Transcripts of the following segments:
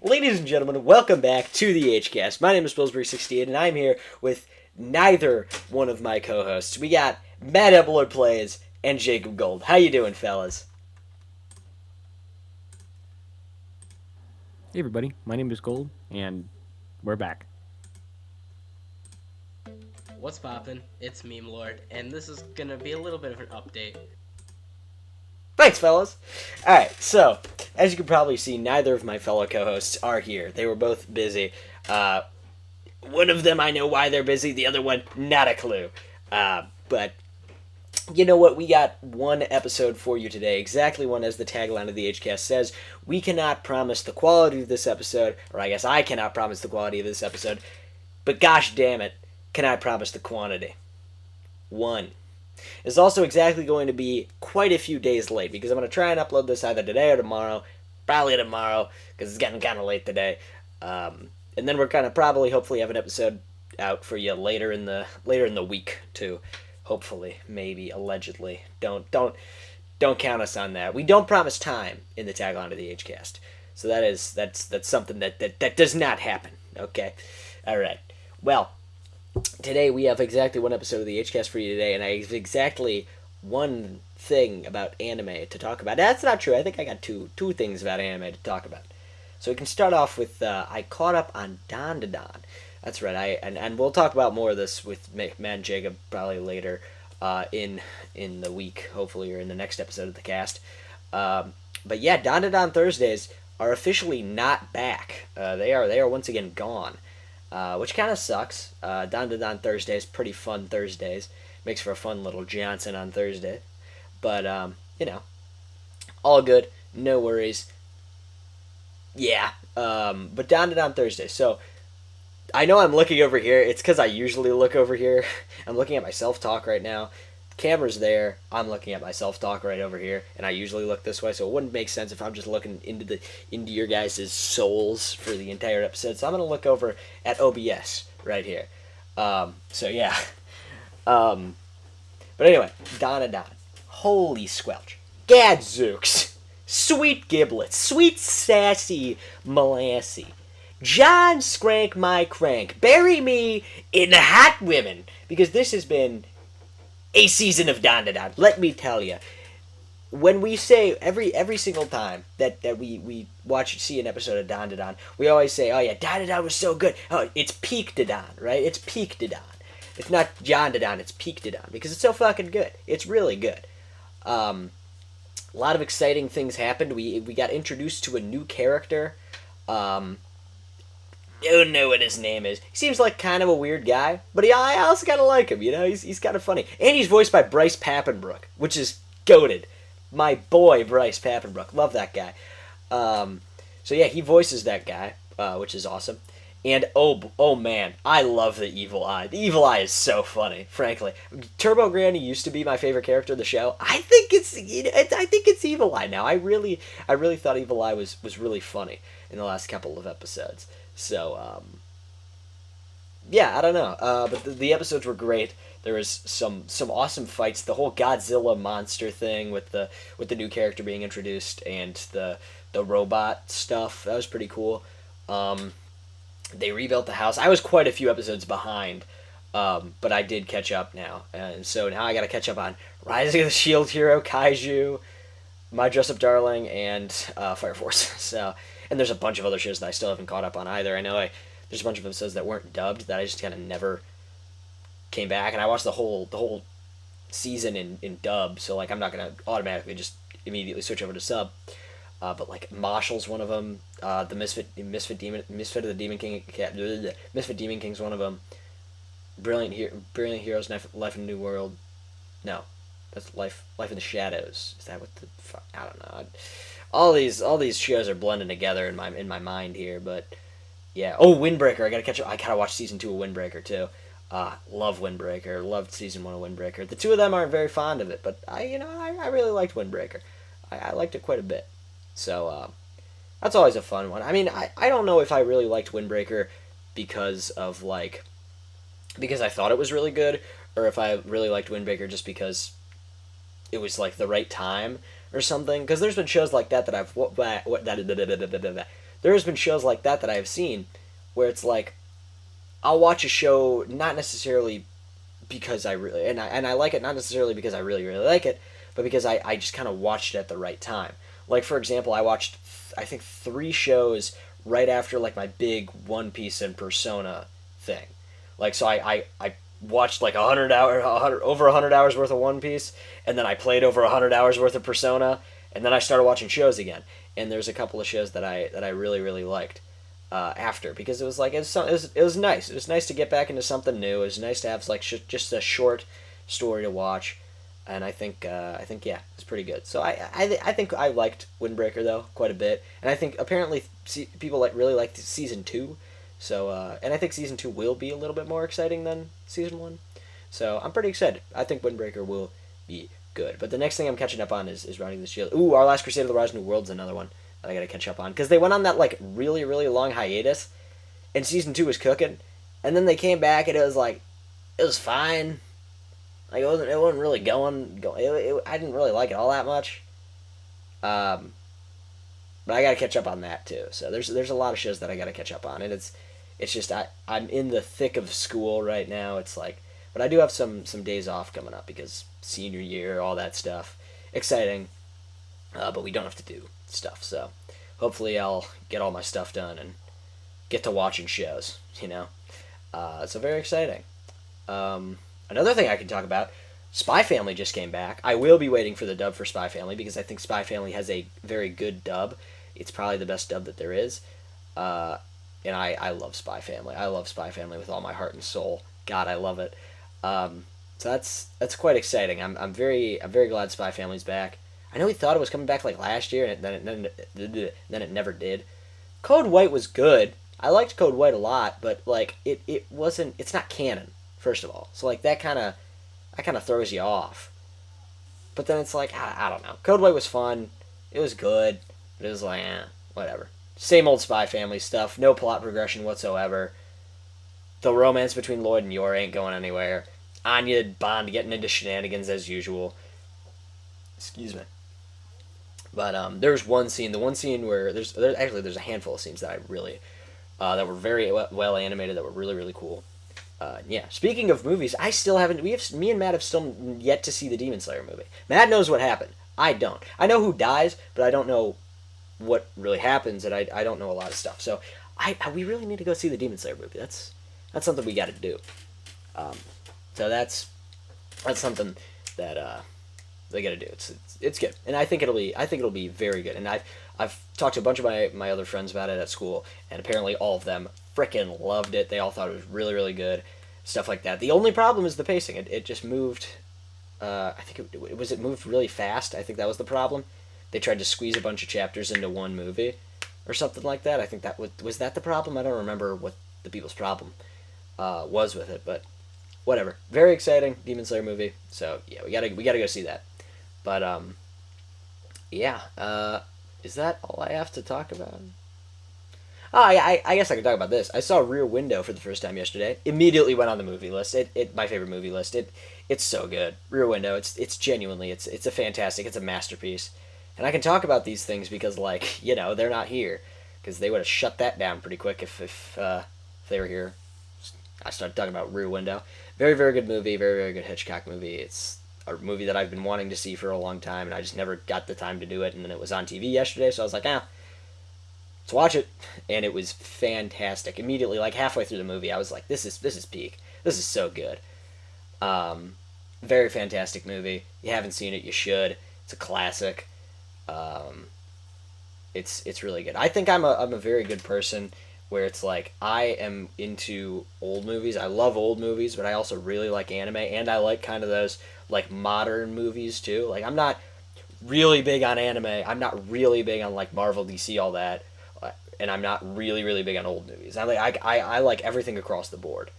Ladies and gentlemen, welcome back to the HCast. My name is Pilsbury68, and I'm here with neither one of my co-hosts. We got Matt Mlord Plays and Jacob Gold. How you doing, fellas? Hey everybody, my name is Gold, and we're back. What's poppin'? It's me, Mlord, and this is gonna be a little bit of an update. Thanks, fellas. Alright, so, as you can probably see, neither of my fellow co-hosts are here. They were both busy. One of them, I know why they're busy. The other one, not a clue. But you know what? We got one episode for you today. Exactly one as the tagline of the HCast says. We cannot promise the quality of this episode, or I guess I cannot promise the quality of this episode, but gosh damn it, can I promise the quantity? One. It's also exactly going to be quite a few days late, because I'm going to try and upload this either today or tomorrow. Probably tomorrow, because it's getting kind of late today. And then we're going to probably, hopefully, have an episode out for you later in the week, too. Hopefully, maybe, allegedly. Don't count us on that. We don't promise time in the tagline of the HCast. So that's something that does not happen. Okay? Alright. Well, today we have exactly one episode of the HCast for you today, and I have exactly one thing about anime to talk about. That's not true. I think I got two things about anime to talk about. So we can start off with I caught up on Dandadan. That's right. And we'll talk about more of this with Matt and Jacob probably later in the week, hopefully, or in the next episode of the cast. But yeah, Dandadan Thursdays are officially not back. They are once again gone. Which kind of sucks. Dandadan Thursdays, pretty fun Thursdays. Makes for a fun little Johnson on Thursday. But, all good. No worries. Yeah. But Dandadan Thursdays. So, I know I'm looking over here. It's because I usually look over here. I'm looking at my self-talk right now. The camera's there. I'm looking at my self-talk right over here. And I usually look this way, so it wouldn't make sense if I'm just looking into your guys' souls for the entire episode. So I'm going to look over at OBS right here. So yeah. But anyway, Dandadan. Holy squelch. Gadzooks. Sweet giblets. Sweet sassy molassy. John Scrank my crank. Bury me in hot women. Because this has been a season of Dandadan. Let me tell you. When we say every single time that we see an episode of Dandadan, we always say, oh yeah, Dandadan was so good. Oh, it's peak Dadan, right? It's peak Dadan. It's not John Dadan, it's peak Dadan. Because it's so fucking good. It's really good. A lot of exciting things happened. We got introduced to a new character. Don't know what his name is. He seems like kind of a weird guy, but I also kind of like him. He's kind of funny, and he's voiced by Bryce Papenbrook, which is goated. My boy Bryce Papenbrook, love that guy. So yeah, he voices that guy, which is awesome. And oh man, I love the Evil Eye. The Evil Eye is so funny, frankly. Turbo Granny used to be my favorite character of the show. I think it's Evil Eye now. I really thought Evil Eye was really funny in the last couple of episodes. So, yeah, I don't know. But the episodes were great. There was some awesome fights. The whole Godzilla monster thing with the new character being introduced and the robot stuff. That was pretty cool. They rebuilt the house. I was quite a few episodes behind, but I did catch up now. And so now I got to catch up on Rising of the Shield Hero, Kaiju, My Dress-Up Darling, and Fire Force. So... And there's a bunch of other shows that I still haven't caught up on either. I know there's a bunch of episodes that weren't dubbed that I just kind of never came back. And I watched the whole season in dub, so like I'm not going to automatically just immediately switch over to sub. But like Marshall's one of them. The Misfit of the Demon King. Misfit Demon King's one of them. Brilliant Heroes, Life in a New World. No, that's Life in the Shadows. Is that what the fuck? I don't know. All these shows are blending together in my mind here, but yeah. Oh, Windbreaker! I gotta catch up. I gotta watch season 2 of Windbreaker too. Love Windbreaker. Loved season 1 of Windbreaker. The two of them aren't very fond of it, but I really liked Windbreaker. I liked it quite a bit. So that's always a fun one. I mean, I don't know if I really liked Windbreaker because I thought it was really good, or if I really liked Windbreaker just because it was like the right time or something. Because there's been shows like that I've there has been shows like that I have seen where it's like I'll watch a show not necessarily because I really and I like it not necessarily because I really like it, but because I just kind of watched it at the right time. Like for example, I watched I think 3 shows right after like my big One Piece and Persona thing. Like so I watched like 100 hours worth of One Piece, and then I played over 100 hours worth of Persona, and then I started watching shows again. And there's a couple of shows that I really liked after because it was like it was nice. It was nice to get back into something new. It was nice to have like just a short story to watch, and I think yeah, it's pretty good. So I think I liked Windbreaker though quite a bit, and I think apparently people really liked season 2. So and I think season 2 will be a little bit more exciting than season 1. So I'm pretty excited. I think Windbreaker will be good. But the next thing I'm catching up on is Riding the Shield. Ooh, Our Last Crusade of the Rise of New World's another one that I gotta catch up on because they went on that like really long hiatus, and season 2 was cooking, and then they came back and it was like it was fine. Like it wasn't really I didn't really like it all that much. Um, but I gotta catch up on that too. So there's a lot of shows that I gotta catch up on, and it's just I'm in the thick of school right now. It's like, but I do have some days off coming up because senior year, all that stuff, exciting. But we don't have to do stuff, so hopefully I'll get all my stuff done and get to watching shows. So very exciting. Another thing I can talk about, Spy Family just came back. I will be waiting for the dub for Spy Family because I think Spy Family has a very good dub. It's probably the best dub that there is. And I love Spy Family. I love Spy Family with all my heart and soul. God, I love it. So that's quite exciting. I'm very glad Spy Family's back. I know we thought it was coming back like last year, and then it never did. Code White was good. I liked Code White a lot, but like it wasn't. It's not canon, first of all. So like that kind of throws you off. But then it's like I don't know. Code White was fun. It was good. But it was like whatever. Same old Spy Family stuff. No plot progression whatsoever. The romance between Lloyd and Yor ain't going anywhere. Anya and Bond getting into shenanigans as usual. Excuse me. But there's one scene. The one scene where there's a handful of scenes that I really that were very well animated. That were really cool. Yeah. Speaking of movies, I still haven't. Me and Matt have still yet to see the Demon Slayer movie. Matt knows what happened. I don't. I know who dies, but I don't know what really happens, and I don't know a lot of stuff. So we really need to go see the Demon Slayer movie. That's something we got to do. So that's something that they got to do. It's good, and I think it'll be very good. And I've talked to a bunch of my other friends about it at school, and apparently all of them frickin' loved it. They all thought it was really good, stuff like that. The only problem is the pacing. It just moved. I think it moved really fast. I think that was the problem. They tried to squeeze a bunch of chapters into one movie, or something like that. I think that was that the problem. I don't remember what the people's problem was with it, but whatever. Very exciting Demon Slayer movie. So yeah, we gotta go see that. But yeah. Is that all I have to talk about? Oh, I guess I could talk about this. I saw Rear Window for the first time yesterday. Immediately went on the movie list. It my favorite movie list. It's so good. Rear Window. It's genuinely it's a fantastic. It's a masterpiece. And I can talk about these things because like they're not here because they would have shut that down pretty quick if they were here. I started talking about Rear Window. Very good movie. Very good Hitchcock movie. It's a movie that I've been wanting to see for a long time, and I just never got the time to do it. And then it was on TV yesterday, so I was like, let's watch it. And it was fantastic. Immediately, like halfway through the movie, I was like, this is peak. This is so good. Very fantastic movie. You haven't seen it, you should. It's a classic. It's really good. I think I'm a very good person where it's like I am into old movies. I love old movies, but I also really like anime, and I like kind of those like modern movies too. Like I'm not really big on anime. I'm not really big on like Marvel, DC, all that, and I'm not really big on old movies. I like everything across the board,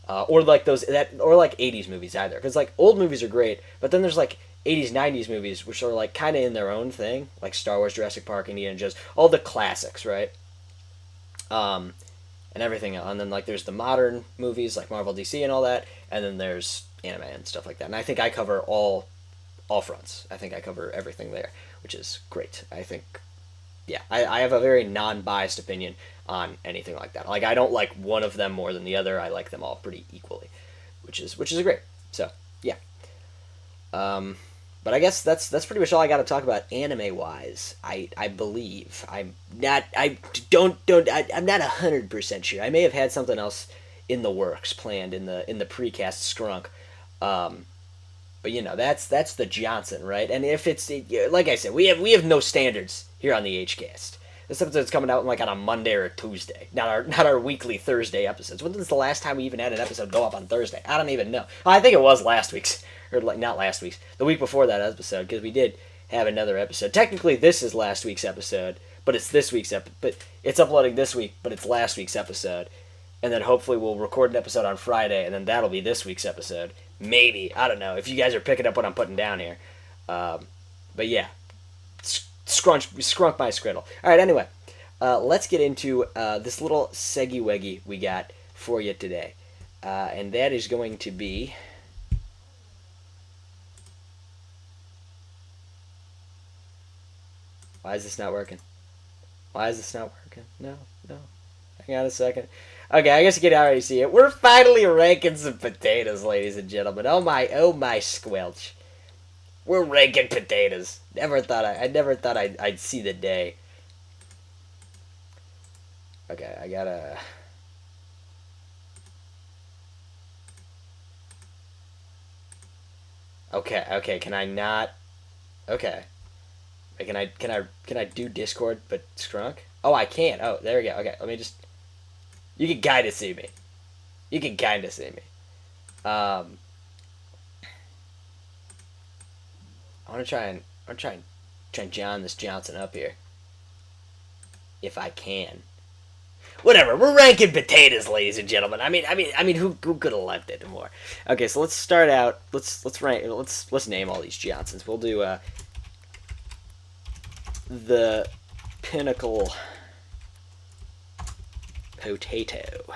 or like or like '80s movies either. Because like old movies are great, but then there's like '80s, '90s movies which are like kind of in their own thing, like Star Wars, Jurassic Park, Indiana Jones, all the classics, right? And everything, and then like there's the modern movies like Marvel, DC, and all that, and then there's anime and stuff like that. And I think I cover all fronts. I think I cover everything there, which is great. I think yeah, I have a very non-biased opinion on anything like that. Like I don't like one of them more than the other. I like them all pretty equally, which is great. So yeah. Um, but I guess that's pretty much all I got to talk about anime wise. I believe I'm not 100% sure. I may have had something else in the works planned in the precast scrunk. Um, but that's the Johnson, right? And if it's like I said, we have no standards here on the HCast. This episode's coming out like on a Monday or a Tuesday, not our weekly Thursday episodes. When was the last time we even had an episode go up on Thursday? I don't even know. I think it was last week's, or like not last week's, the week before that episode, because we did have another episode. Technically, this is last week's episode, but it's this week's episode. But it's uploading this week, but it's last week's episode. And then hopefully we'll record an episode on Friday, and then that'll be this week's episode. Maybe, I don't know if you guys are picking up what I'm putting down here. But yeah, scrunk my scriddle. All right, anyway, let's get into this little seggy-weggy we got for you today. And that is going to be... Why is this not working? Why is this not working? No. Hang on a second. Okay, I guess you can already see it. We're finally ranking some potatoes, ladies and gentlemen. Oh my squelch. We're ranking potatoes. I never thought I'd see the day. Okay, I gotta... Okay, can I not... Okay. Wait, can I do Discord but scrunk? Oh, I can. Oh, there we go. Okay, let me just... You can kind of see me. I want to try and John this Johnson up here, if I can. Whatever. We're ranking potatoes, ladies and gentlemen. I mean, who could have left it more? Okay, so let's start out. Let's rank. Let's name all these Johnsons. We'll do the pinnacle potato.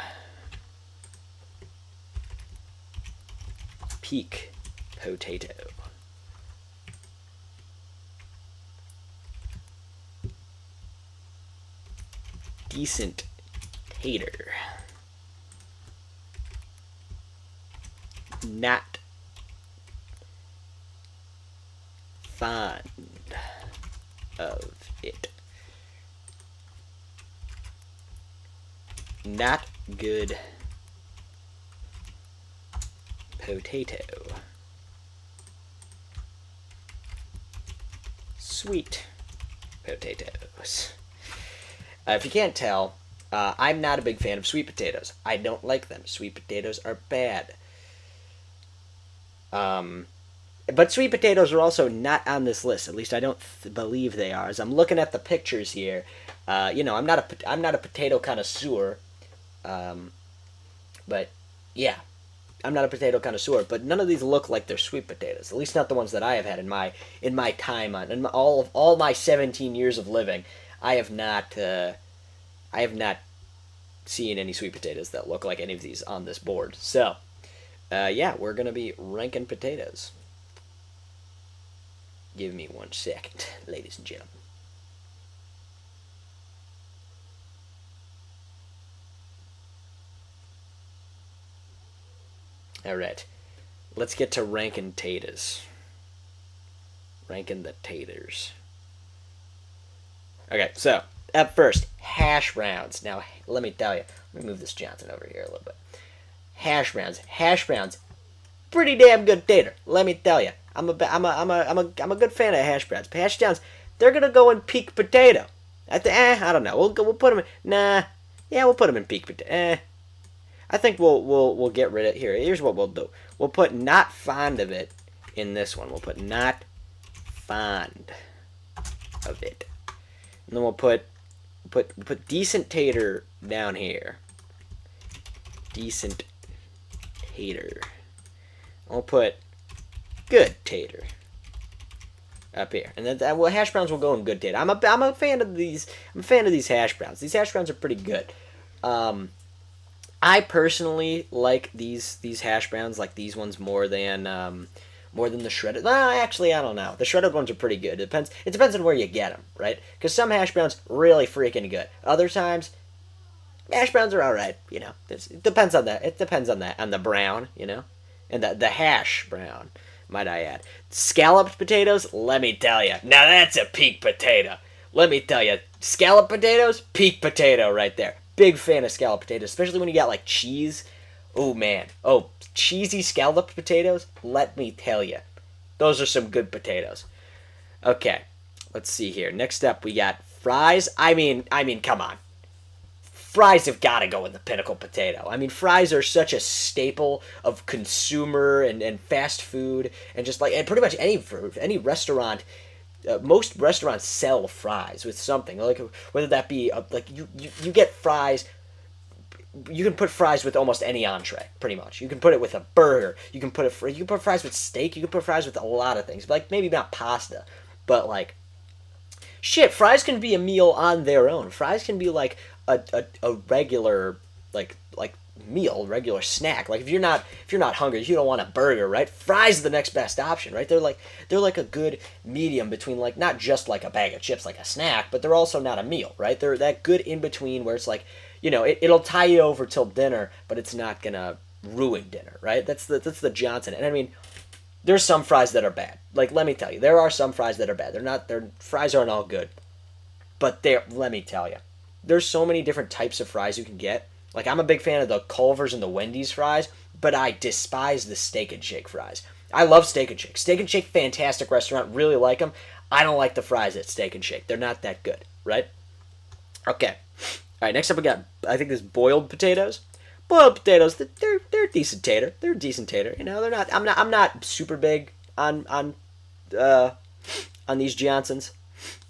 Peak potato. Decent tater. Not fond of it. Not good potato. Sweet potatoes. If you can't tell, I'm not a big fan of sweet potatoes. I don't like them. Sweet potatoes are bad. But sweet potatoes are also not on this list. At least I don't believe they are. As I'm looking at the pictures here, I'm not a potato connoisseur. But yeah, I'm not a potato connoisseur. But none of these look like they're sweet potatoes. At least not the ones that I have had in my time all my 17 years of living. I have not seen any sweet potatoes that look like any of these on this board. So, yeah, we're gonna be ranking potatoes. Give me 1 second, ladies and gentlemen. Alright, let's get to ranking taters. Ranking the taters. Okay, so, up first, hash browns. Now, let me tell you, let me move this Johnson over here a little bit. Hash browns, pretty damn good tater. Let me tell you, I'm a good fan of hash browns. Hash browns, they're gonna go in peak potato. I don't know. We'll put them in. We'll put them in peak potato. I think we'll get rid of here. Here's what we'll do. We'll put not fond of it in this one. We'll put not fond of it. And then we'll put decent tater down here. Decent tater. We'll put good tater up here, and then hash browns will go in good tater. I'm a fan of these. I'm a fan of these hash browns. These hash browns are pretty good. I personally like these hash browns, like these ones, more than more than the shredded. Well, actually, I don't know. The shredded ones are pretty good. It depends on where you get them, right? Because some hash browns really freaking good. Other times, hash browns are all right. It depends on that. It depends on that on the brown, and the hash brown. Might I add? Scalloped potatoes. Let me tell you. Now that's a peak potato. Let me tell you, scalloped potatoes, peak potato right there. Big fan of scalloped potatoes, especially when you got like cheese. Oh man, cheesy scalloped potatoes. Let me tell you, those are some good potatoes. Okay, let's see here. Next up, we got fries. Come on. Fries have got to go in the pinnacle potato. I mean, fries are such a staple of consumer and fast food, and just like and pretty much any restaurant. Most restaurants sell fries with something, like whether that be like you get fries. You can put fries with almost any entree, pretty much. You can put it with a burger. You can put fries with steak. You can put fries with a lot of things, like maybe not pasta, but like shit. Fries can be a meal on their own. Fries can be like a regular like meal, regular snack. Like if you're not hungry, if you don't want a burger, right? Fries are the next best option, right? They're like a good medium between like not just like a bag of chips like a snack, but they're also not a meal, right? They're that good in between where it's like, it'll tie you over till dinner, but it's not gonna ruin dinner, right? That's the Johnson. And I mean, there's some fries that are bad. Like let me tell you, there are some fries that are bad. Their fries aren't all good. But let me tell you, there's so many different types of fries you can get. Like I'm a big fan of the Culver's and the Wendy's fries, but I despise the Steak and Shake fries. I love Steak and Shake. Steak and Shake, fantastic restaurant, really like them. I don't like the fries at Steak and Shake. They're not that good, right? Okay. All right, next up we got, I think this boiled potatoes. Boiled potatoes, they're decent tater. They're decent tater. They're not. I'm not super big on these Johnsons.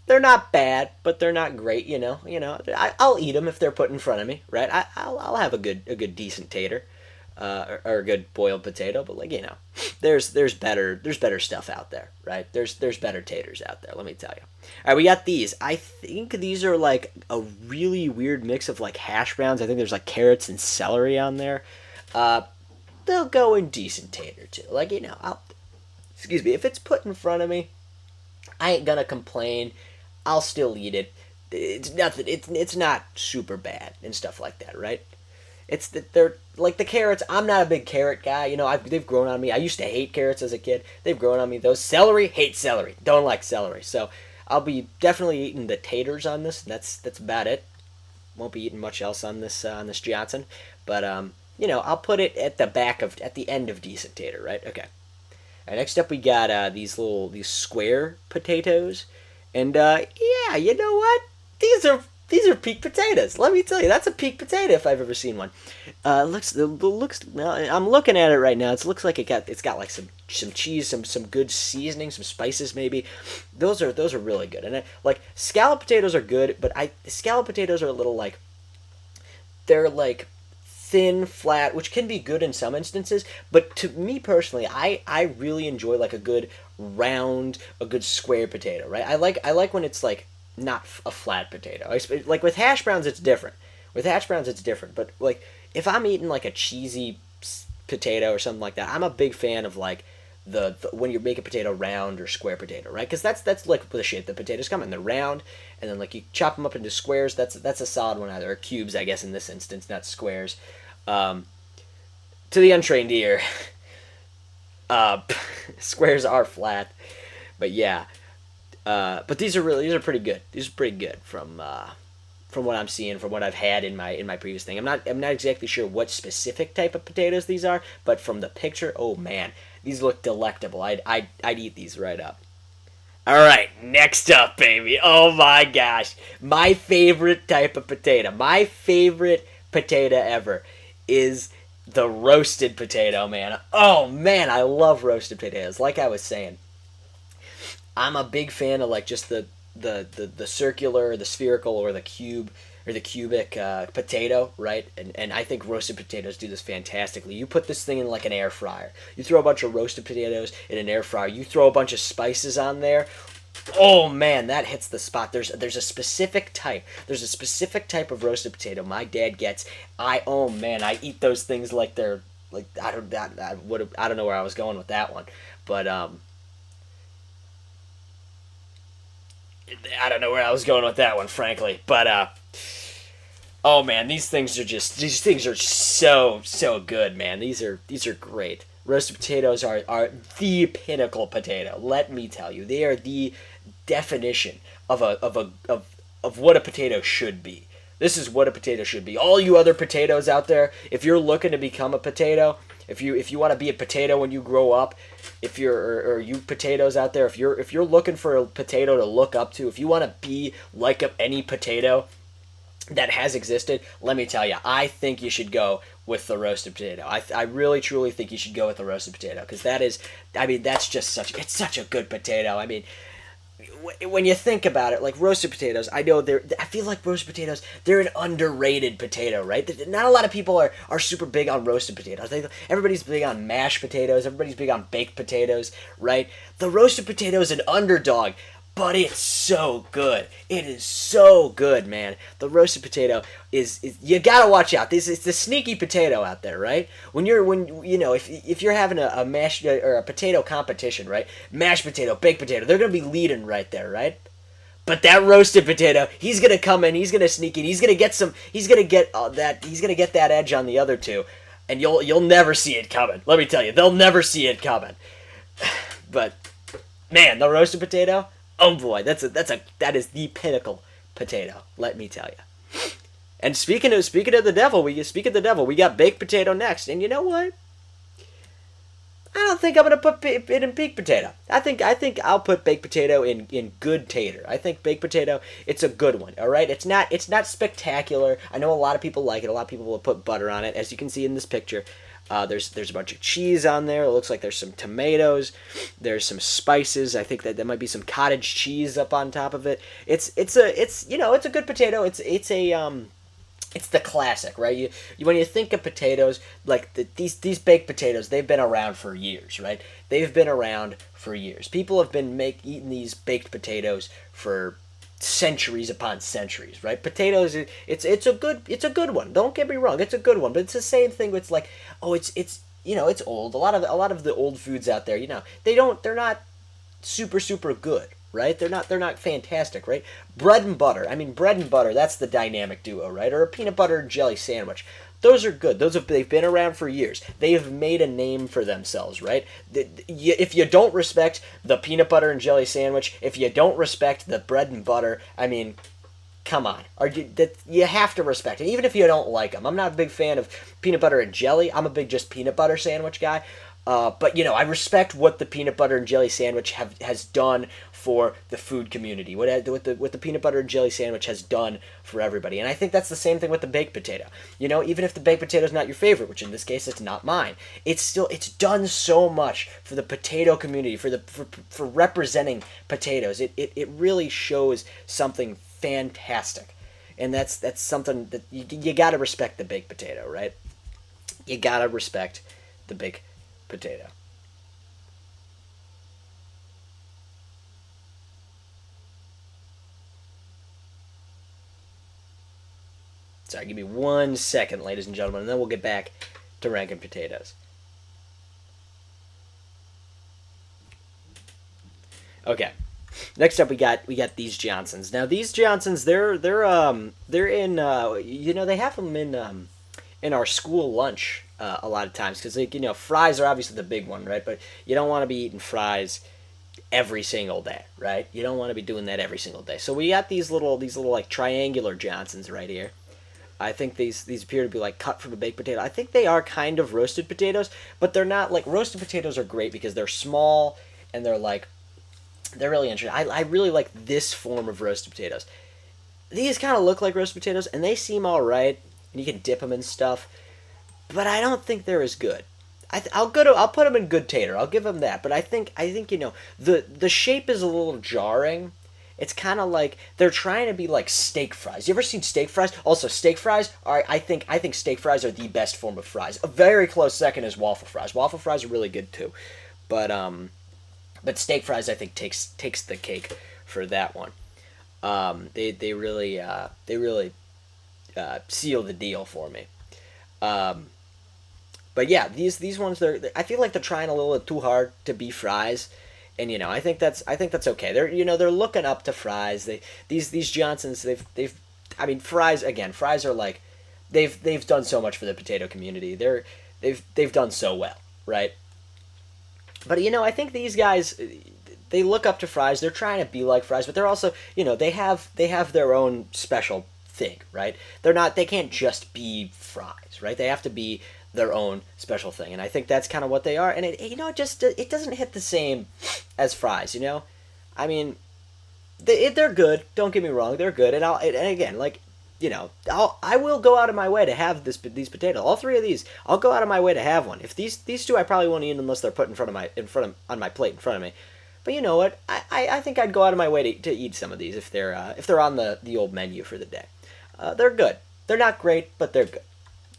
They're not bad, but they're not great. I'll eat them if they're put in front of me, right? I'll have a good decent tater, or a good boiled potato. But there's better stuff out there, right? There's better taters out there. Let me tell you. All right, we got these. I think these are like a really weird mix of like hash browns. I think there's like carrots and celery on there. They'll go in decent tater too. Excuse me, if it's put in front of me, I ain't gonna complain. I'll still eat it. It's nothing. It's not super bad and stuff like that, right? It's that they're like the carrots. I'm not a big carrot guy. They've grown on me. I used to hate carrots as a kid. They've grown on me. Those celery, hate celery. Don't like celery. So I'll be definitely eating the taters on this. That's about it. Won't be eating much else on this Johnson. But I'll put it at the end of decent tater, right? Okay. All right, next up we got these square potatoes. And yeah, you know what? These are peak potatoes. Let me tell you, that's a peak potato if I've ever seen one. Looks. Well, I'm looking at it right now. It looks like it's got like some cheese, some good seasoning, some spices maybe. Those are really good. And like scalloped potatoes are good, but scalloped potatoes are a little like they're like thin, flat, which can be good in some instances, but to me personally, I really enjoy like a good round, a good square potato, right? I like when it's like not a flat potato. Like with hash browns, it's different. But like if I'm eating like a cheesy potato or something like that, I'm a big fan of like the when you make a potato round or square potato, right? Because that's like the shape the potatoes come in. They're round, and then like you chop them up into squares. That's a solid one either, or cubes, I guess in this instance, not squares. To the untrained ear, squares are flat, but yeah. But these are pretty good. These are pretty good from what I'm seeing, from what I've had in my previous thing. I'm not exactly sure what specific type of potatoes these are, but from the picture, oh man, these look delectable. I'd eat these right up. All right, next up, baby. Oh my gosh, my favorite type of potato. My favorite potato ever is the roasted potato, man. Oh man, I love roasted potatoes. Like I was saying, I'm a big fan of like just the circular, the spherical, or the cube or the cubic potato, right? And I think roasted potatoes do this fantastically. You put this thing in like an air fryer. You throw a bunch of roasted potatoes in an air fryer. You throw a bunch of spices on there. Oh man, that hits the spot. There's a specific type. There's a specific type of roasted potato my dad gets. Oh man, I eat those things like they're like I don't know where I was going with that one, But I don't know where I was going with that one, frankly. But oh man, these things are so good, man. These are great. Roasted potatoes are the pinnacle potato. Let me tell you, they are the definition of what a potato should be. This is what a potato should be. All you other potatoes out there, if you're looking to become a potato, if you want to be a potato when you grow up, if you're or you potatoes out there, if you're looking for a potato to look up to, if you want to be like any potato that has existed, let me tell you, I think you should go with the roasted potato. I really truly think you should go with the roasted potato because that's just it's such a good potato. I mean, when you think about it, like roasted potatoes, I feel like roasted potatoes, they're an underrated potato, right? Not a lot of people are super big on roasted potatoes. Everybody's big on mashed potatoes. Everybody's big on baked potatoes, right? The roasted potato is an underdog, but it's so good. It is so good, man. The roasted potato is you gotta watch out. This is the sneaky potato out there, right? When if you're having a mashed or a potato competition, right? Mashed potato, baked potato, they're gonna be leading right there, right? But that roasted potato, he's gonna come in, he's gonna sneak in, he's gonna get that edge on the other two, and you'll never see it coming. Let me tell you, they'll never see it coming. But man, the roasted potato. Oh boy, that is the pinnacle potato. Let me tell you. And speaking of the devil, we got baked potato next. And you know what? I don't think I'm gonna put it in baked potato. I think I'll put baked potato in good tater. I think baked potato, it's a good one. All right, it's not spectacular. I know a lot of people like it. A lot of people will put butter on it, as you can see in this picture. There's a bunch of cheese on there. It looks like there's some tomatoes. There's some spices. I think that there might be some cottage cheese up on top of it. It's a good potato. It's the classic, right? You when you think of potatoes, like these baked potatoes, they've been around for years, right? They've been around for years. People have been eating these baked potatoes for centuries upon centuries, right? Potatoes, it's a good one. Don't get me wrong, it's a good one. But it's the same thing. It's like, oh, it's old. A lot of the old foods out there, they're not super good, right? They're not fantastic, right? Bread and butter. I mean, bread and butter. That's the dynamic duo, right? Or a peanut butter and jelly sandwich. Those are good. They've been around for years. They have made a name for themselves, right? If you don't respect the peanut butter and jelly sandwich, if you don't respect the bread and butter, I mean, come on. You have to respect it, even if you don't like them. I'm not a big fan of peanut butter and jelly. I'm a big just peanut butter sandwich guy. But I respect what the peanut butter and jelly sandwich has done for the food community. What the peanut butter and jelly sandwich has done for everybody, and I think that's the same thing with the baked potato. Even if the baked potato is not your favorite, which in this case it's not mine, it's done so much for the potato community, for representing potatoes. It really shows something fantastic, and that's something that you gotta respect the baked potato, right? You gotta respect the baked potato. Sorry, give me 1 second, ladies and gentlemen, and then we'll get back to ranking potatoes. Okay. Next up, we got these Johnsons. Now these Johnsons, they're in they have them in our school lunch a lot of times because fries are obviously the big one, right? But you don't want to be eating fries every single day, right? You don't want to be doing that every single day. So we got these little like triangular Johnsons right here. I think these appear to be like cut from a baked potato. I think they are kind of roasted potatoes, but they're not like roasted potatoes are great because they're small and they're really interesting. I really like this form of roasted potatoes. These kind of look like roasted potatoes and they seem all right, and you can dip them in stuff, but I don't think they're as good. I'll put them in good tater. I'll give them that, but I think the shape is a little jarring. It's kind of like they're trying to be like steak fries. You ever seen steak fries? Also, steak fries are I think steak fries are the best form of fries. A very close second is waffle fries. Waffle fries are really good too, but steak fries I think takes the cake for that one. They really seal the deal for me. But But yeah, these ones I feel like they're trying a little too hard to be fries, and I think that's okay. They're looking up to fries. These Johnsons they've I mean fries again. Fries are like they've done so much for the potato community. They've done so well, right? But I think these guys they look up to fries. They're trying to be like fries, but they're also they have their own special thing, right? They can't just be fries, right? They have to be their own special thing, and I think that's kind of what they are. And it doesn't hit the same as fries, I mean, they're good. Don't get me wrong, they're good, and again, like I will go out of my way to have these potatoes. All three of these, I'll go out of my way to have one. If these two, I probably won't eat unless they're put on my plate in front of me. But you know what? I think I'd go out of my way to eat some of these if they're on the old menu for the day. They're good. They're not great, but they're good.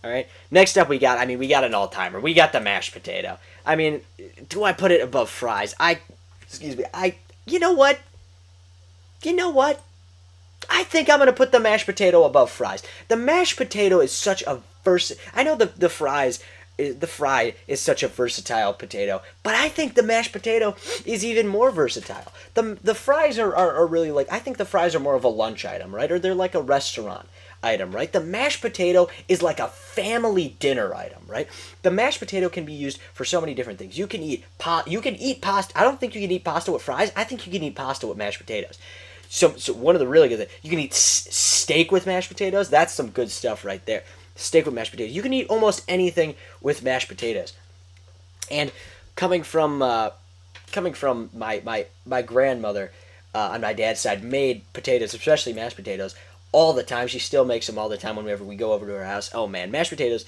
All right. Next up, we got an all timer. We got the mashed potato. I mean, do I put it above fries? Excuse me. You know what? You know what? I think I'm gonna put the mashed potato above fries. The mashed potato is such a I know the fry is such a versatile potato, but I think the mashed potato is even more versatile. The fries are really like, I think the fries are more of a lunch item, right? Or they're like a restaurant item, right? The mashed potato is like a family dinner item, right? The mashed potato can be used for so many different things. You can eat pasta. I don't think you can eat pasta with fries. I think you can eat pasta with mashed potatoes. So one of the really good things, you can eat steak with mashed potatoes. That's some good stuff right there. Steak with mashed potatoes. You can eat almost anything with mashed potatoes. And coming from my grandmother on my dad's side, made potatoes, especially mashed potatoes, all the time. She still makes them all the time whenever we go over to her house. Oh man, mashed potatoes,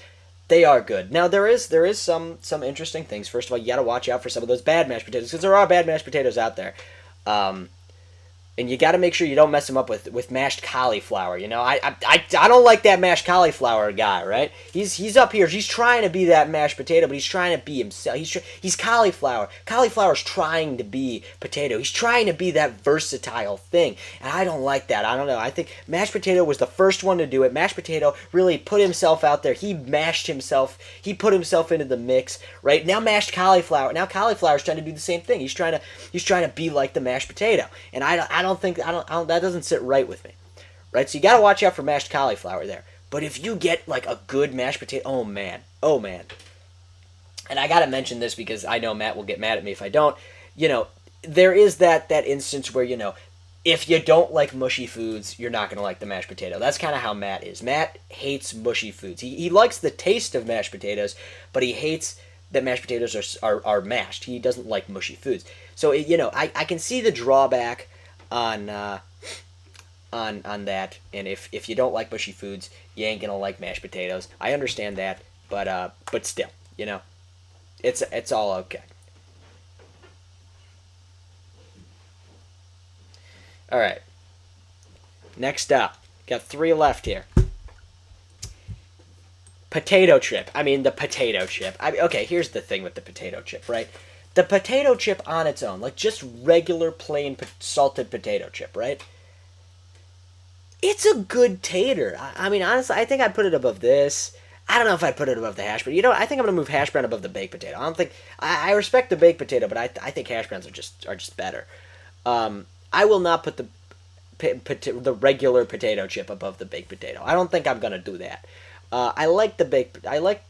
they are good. Now there is some interesting things. First of all, you got to watch out for some of those bad mashed potatoes, because there are bad mashed potatoes out there. And you got to make sure you don't mess them up with mashed cauliflower. I don't like that mashed cauliflower guy, right? He's up here. He's trying to be that mashed potato, but he's trying to be himself. He's cauliflower. Cauliflower's trying to be potato. He's trying to be that versatile thing, and I don't like that. I don't know. I think mashed potato was the first one to do it. Mashed potato really put himself out there. He mashed himself. He put himself into the mix, right? Now mashed cauliflower. Now cauliflower's trying to do the same thing. He's trying to be like the mashed potato, and I don't think that doesn't sit right with me, right? So you got to watch out for mashed cauliflower there. But if you get like a good mashed potato, oh man, and I got to mention this because I know Matt will get mad at me if I don't. There is that instance where if you don't like mushy foods, you're not going to like the mashed potato. That's kind of how Matt is. Matt hates mushy foods. He likes the taste of mashed potatoes, but he hates that mashed potatoes are mashed. He doesn't like mushy foods. So I can see the drawback on that, and if you don't like mushy foods, you ain't gonna like mashed potatoes. I understand that, but still, it's all okay. All right. Next up, got 3 left here. Potato chip. I mean, the potato chip. Okay, here's the thing with the potato chip, right? The potato chip on its own, like just regular plain salted potato chip, right? It's a good tater. I mean, honestly, I think I'd put it above this. I don't know if I'd put it above the hash brown. I think I'm gonna move hash brown above the baked potato. I don't think I respect the baked potato, but I think hash browns are just better. I will not put the regular potato chip above the baked potato. I don't think I'm gonna do that. I like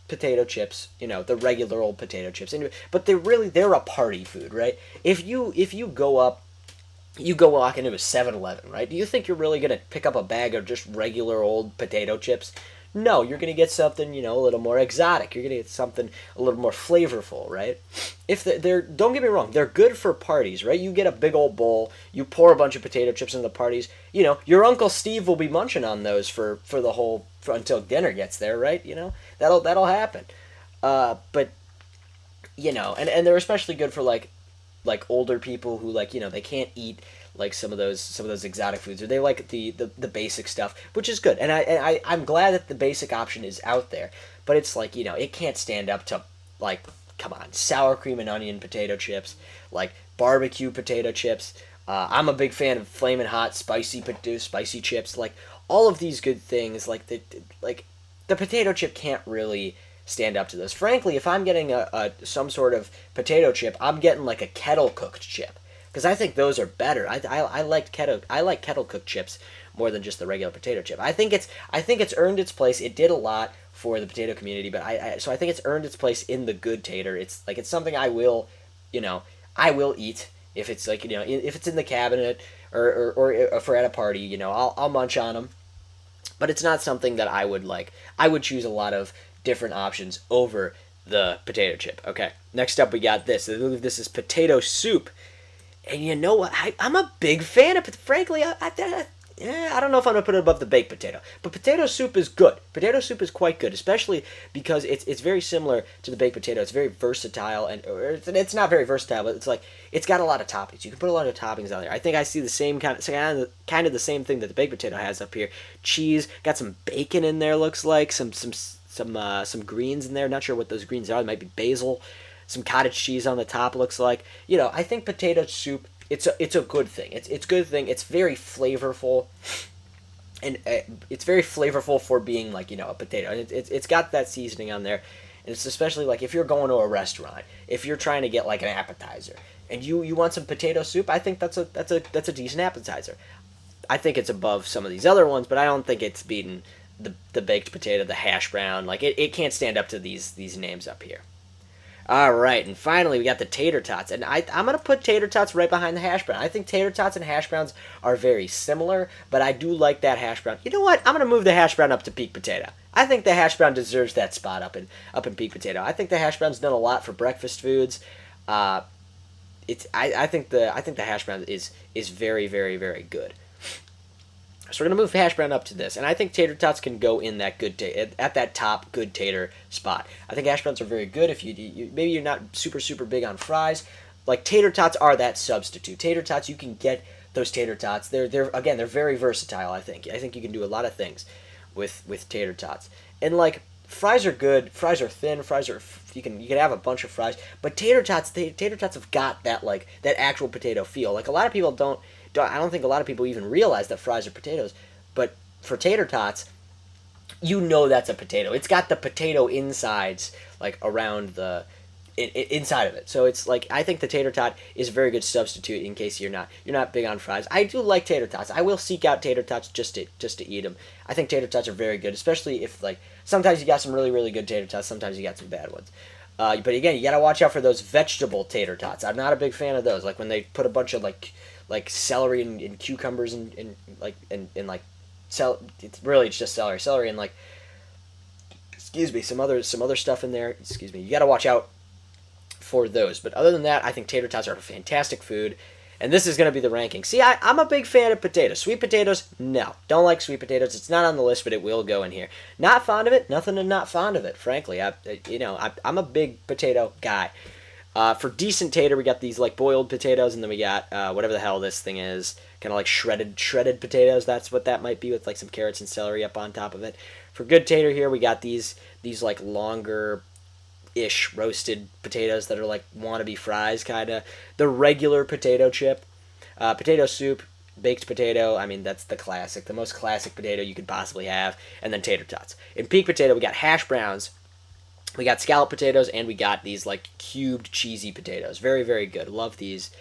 potato chips, the regular old potato chips, but they're a party food, right? If you go walk into a 7-Eleven, right? Do you think you're really gonna pick up a bag of just regular old potato chips? No, you're gonna get something, a little more exotic. You're gonna get something a little more flavorful, right? Don't get me wrong, they're good for parties, right? You get a big old bowl, you pour a bunch of potato chips into the parties. Your Uncle Steve will be munching on those for until dinner gets there, right? That'll happen. But and they're especially good for like older people who they can't eat like some of those exotic foods, or they like the basic stuff, which is good. And I'm glad that the basic option is out there, but it's like it can't stand up to come on, sour cream and onion potato chips, like barbecue potato chips. I'm a big fan of flaming hot spicy chips, like all of these good things. Like the potato chip can't really stand up to this. Frankly, if I'm getting some sort of potato chip, I'm getting like a kettle cooked chip because I think those are better. I like kettle cooked chips more than just the regular potato chip. I think it's earned its place. It did a lot for the potato community, but so I think it's earned its place in the good tater. It's something I will, I will eat if it's like if it's in the cabinet or if we're at a party, I'll munch on them. But it's not something that I would like. I would choose a lot of different options over the potato chip. Okay, next up we got this. I believe this is potato soup. And you know what? I'm a big fan of it. Frankly, I don't know if I'm going to put it above the baked potato. But potato soup is good. Potato soup is quite good, especially because it's very similar to the baked potato. It's very versatile, and it's not very versatile, but it's got a lot of toppings. You can put a lot of toppings on there. I think I see the same kind of the same thing that the baked potato has up here. Cheese, got some bacon in there, looks like. Some greens in there. Not sure what those greens are. It might be basil. Some cottage cheese on the top, looks like. I think potato soup, it's a good thing. It's a good thing. It's very flavorful, and it's very flavorful for being like a potato. And it's got that seasoning on there, and it's especially like if you're going to a restaurant, if you're trying to get like an appetizer, and you want some potato soup, I think that's a decent appetizer. I think it's above some of these other ones, but I don't think it's beaten the baked potato, the hash brown. Like it can't stand up to these names up here. All right, and finally we got the tater tots, and I'm gonna put tater tots right behind the hash brown. I think tater tots and hash browns are very similar, but I do like that hash brown. You know what? I'm gonna move the hash brown up to peak potato. I think the hash brown deserves that spot up in peak potato. I think the hash brown's done a lot for breakfast foods. I think the hash brown is very, very, very good. So we're gonna move hash brown up to this, and I think tater tots can go in that at that top good tater spot. I think hash browns are very good if you maybe you're not super big on fries. Like tater tots are that substitute. Tater tots, you can get those tater tots. They're very versatile. I think you can do a lot of things with tater tots. And like fries are good. Fries are thin. You can have a bunch of fries, but tater tots have got that like that actual potato feel. Like a lot of people don't. I don't think a lot of people even realize that fries are potatoes, but for tater tots, that's a potato. It's got the potato insides like around the inside of it. So it's like I think the tater tot is a very good substitute in case you're not big on fries. I do like tater tots. I will seek out tater tots just to eat them. I think tater tots are very good, especially if like sometimes you got some really really good tater tots, sometimes you got some bad ones. But again, you gotta watch out for those vegetable tater tots. I'm not a big fan of those. Like when they put a bunch of like celery and cucumbers and it's just celery and like some other stuff in there. You got to watch out for those. But other than that, I think tater tots are a fantastic food, and this is going to be the ranking. See, I'm a big fan of potatoes. Sweet potatoes, no, don't like sweet potatoes. It's not on the list, but it will go in here. Not fond of it. Nothing to not fond of it. Frankly, I'm a big potato guy. For decent tater, we got these like boiled potatoes, and then we got whatever the hell this thing is, kind of like shredded potatoes. That's what that might be, with like some carrots and celery up on top of it. For good tater here, we got these like longer-ish roasted potatoes that are like wannabe fries, kind of. The regular potato chip, potato soup, baked potato. I mean, that's the classic, the most classic potato you could possibly have, and then tater tots. In peak potato, we got hash browns. We got scalloped potatoes, and we got these like cubed cheesy potatoes. Very, very good. Love these.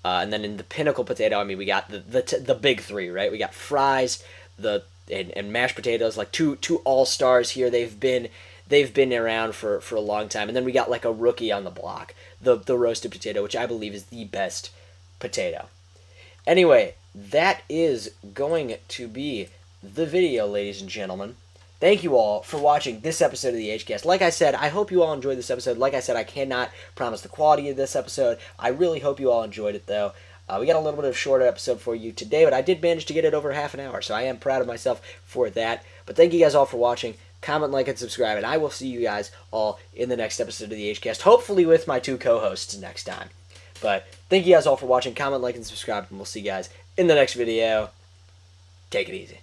And then in the pinnacle potato, I mean, we got the big three, right? We got fries, and mashed potatoes, like two all stars here. They've been around for a long time. And then we got like a rookie on the block, the roasted potato, which I believe is the best potato. Anyway, that is going to be the video, ladies and gentlemen. Thank you all for watching this episode of the HCast. Like I said, I hope you all enjoyed this episode. Like I said, I cannot promise the quality of this episode. I really hope you all enjoyed it, though. We got a little bit of a shorter episode for you today, but I did manage to get it over half an hour, so I am proud of myself for that. But thank you guys all for watching. Comment, like, and subscribe, and I will see you guys all in the next episode of the HCast, hopefully with my two co-hosts next time. But thank you guys all for watching. Comment, like, and subscribe, and we'll see you guys in the next video. Take it easy.